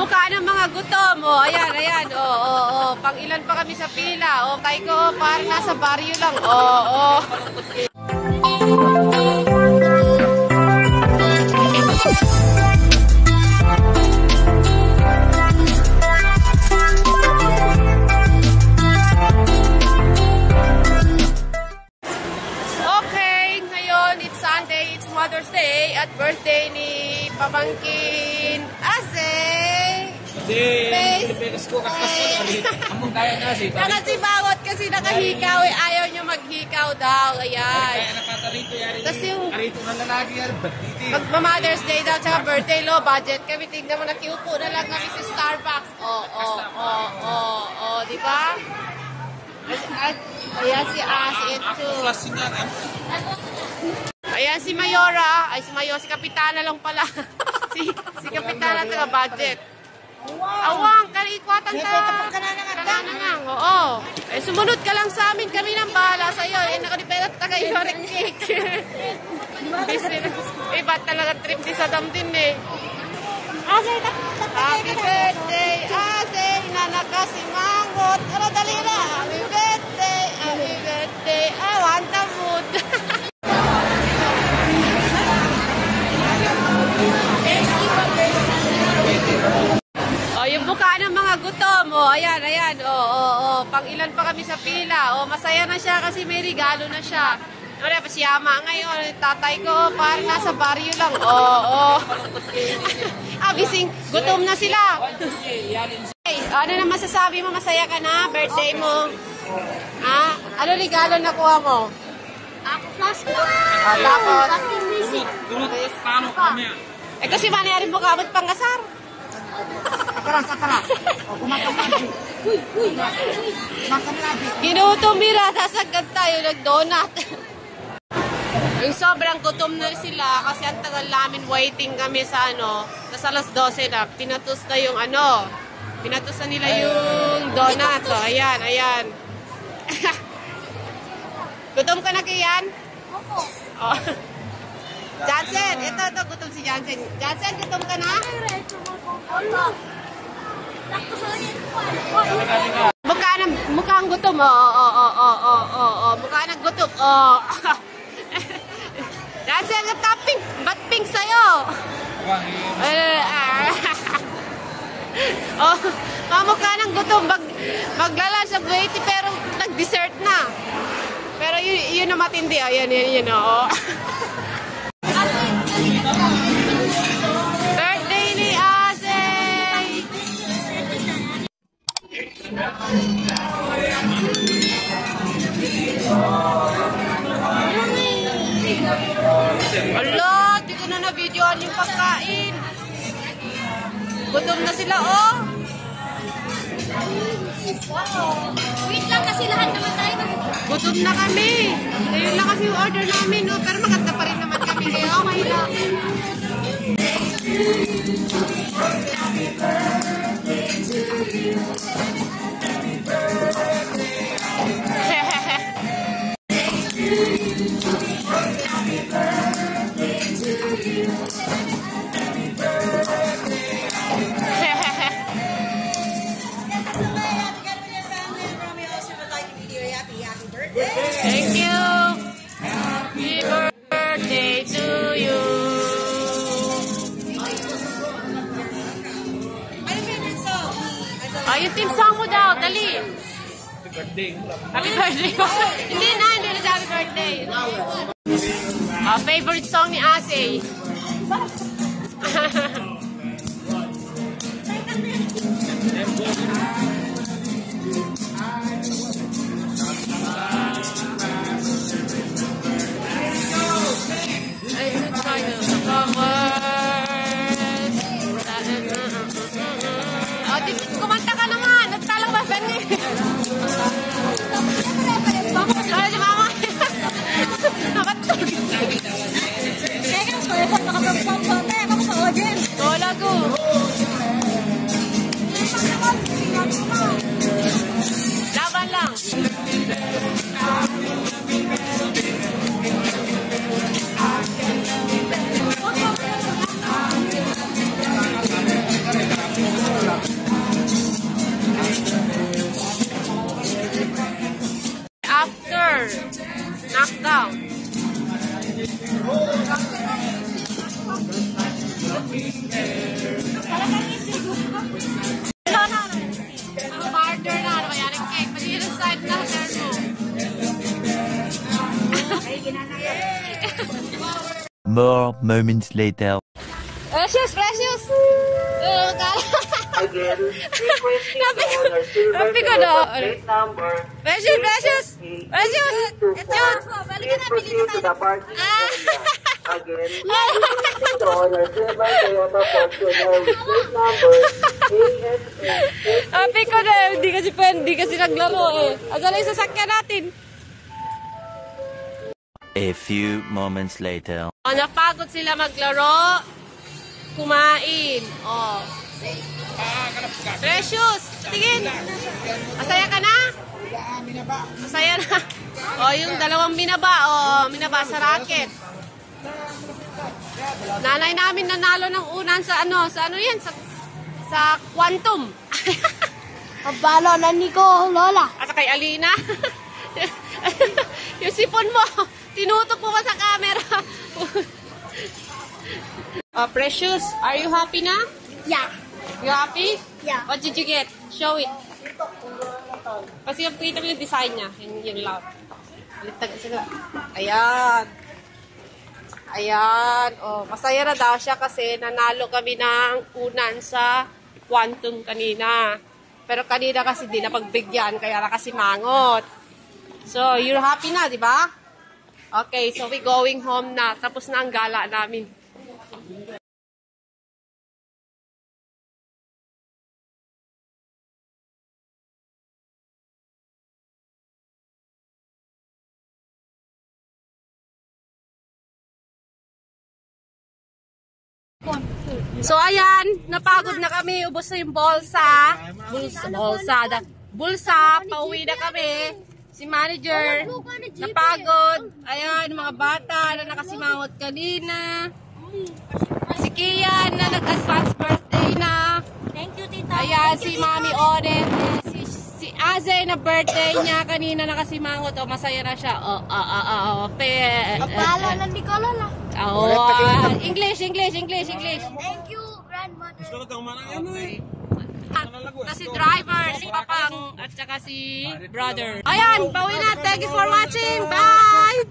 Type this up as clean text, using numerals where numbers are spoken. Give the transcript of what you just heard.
mukha ng mga gutom. Oh, ayan, ayan. Oh. Pang ilan pa kami sa pila. Oh, kay ko, parang nasa baryo lang. Oh. Okay, ngayon, it's Sunday, it's Mother's Day, at birthday ni Pamangkin Ase. Nakasibangot kasi nakahikaw eh. Ayaw niya maghikaw daw. Ayan. Tapos yung Mother's Day daw tsaka birthday low budget kami. Tingnan mo, nakiupo na lang kami sa Starbucks. Di ba? Ayan si Ase ito. Ayan si Mayora. Ay si Mayora, si Kapitana lang pala. si Kapitana taga budget. Awang, karikwatan ta. Kananang, oo. Eh, sumunod ka lang sa amin, kami nang bahala sa'yo. Eh, nakaliperat taga Yorek Cake. Iba talaga trip ni Saddam din eh. Happy birthday, Ase. Inanaka si Mangot. Ano, dali na. Happy birthday, happy birthday. I want the mood. Yung buka ng mga gutom. Ayan, ayan. Pang ilan pa kami sa pila. Masaya na siya kasi may regalo na siya. Wala pa si Ama ngayon. Tatay ko, parang nasa baryo lang. Abising, gutom na sila. Hey, ano na masasabi mo? Masaya ka na? Birthday mo? Ano regalo nakuha mo? Ako, flash ko. Tapos? Tapos, kasi manayari mo kabot pangkasar. Sakara. Kumakamabi. Ginutom nila, sasagad tayo, nag-donut. Yung sobrang gutom na sila kasi ang tagal namin waiting kami sa tas alas 12 na, pinatos na yung pinatos na nila yung donut. Ayan. Gutom ka na kiyan? Opo. Jansen, ito, gutom si Jansen. Jansen, gutom ka na? Mukha ang gutom. Mukha ng gutom. Jansen, ba't pink sa'yo? Mukha ng gutom. Maglalan sa buwiti pero nag-dessert na. Pero yun na matindi. Ayan. Birthday ni Ase! Ala, di ko na na-videoan yung pagkain. Gutom na sila, Wait lang kasi lahat naman tayo. Gutom na kami. Ayun lang kasi yung order namin, pero maganda pa rin naman kami. Kaya okay lang. Thank you. Happy birthday to you. Yung team song mo daw, dali. Happy birthday. Hindi na sa happy birthday. Favorite song ni Ase. Kumanta ka naman. Nagtalabasan niya. Para si Mama. Nakatulog. Kaya ko, nakapagpapapapay ako sa audience. Lago. Laban lang. around. Ang partner na, ano kaya ng cake? Pag-ilan side na, turn mo. More moments later. Precious! Precious! Again, requesting to honor silver Napi ko na. plate number. Precious! Precious! Precious! Ito! Please proceed to the parking area. Again, requesting to honor silver Toyota Fortuner with plate number ASP. Napi ko na. Hindi kasi naglaro eh. Asan yung sasakyan natin? A few moments later. Oh, napagod sila maglaro. Kumain. Oh. Precious! Tingin! Masaya ka na? Masaya na. Oh, yung dalawang binaba. Oh, binaba sa racket. Nanay namin nanalo ng unan sa ano yan? Sa Quantum. Pabalo na Nico, Lola. At kay Alina. Yung sipon mo, tinutok mo pa sa camera. Precious, are you happy na? Yeah. You happy? Yeah. What did you get? Show it. Kasi kita mo yung design niya. Yung love. Baliktad sila. Ayan. Ayan. Oh, masaya na daw siya kasi nanalo kami ng unan sa Quantum kanina. Pero kanina kasi di napagbigyan kaya nakasimangot. So, you're happy na, di ba? Okay, so we going home na. Tapos na ang gala namin. So ayan, napagod na kami, ubos na yung bulsa, pauwi na kami. Si manager, napagod. Ayan, mga bata na nakasimangot kanina. Si Kian na nag-advance birthday na. Thank you, tita. Ayan, si Mami Odet. Si Azay na birthday niya kanina nakasimangot. O, masaya na siya. Pabalo na Nico, Lola. English. Thank you, grandmother. Okay. At si driver, si Papang, at saka si brother. Ayan, pauwi na. Thank you for watching. Bye!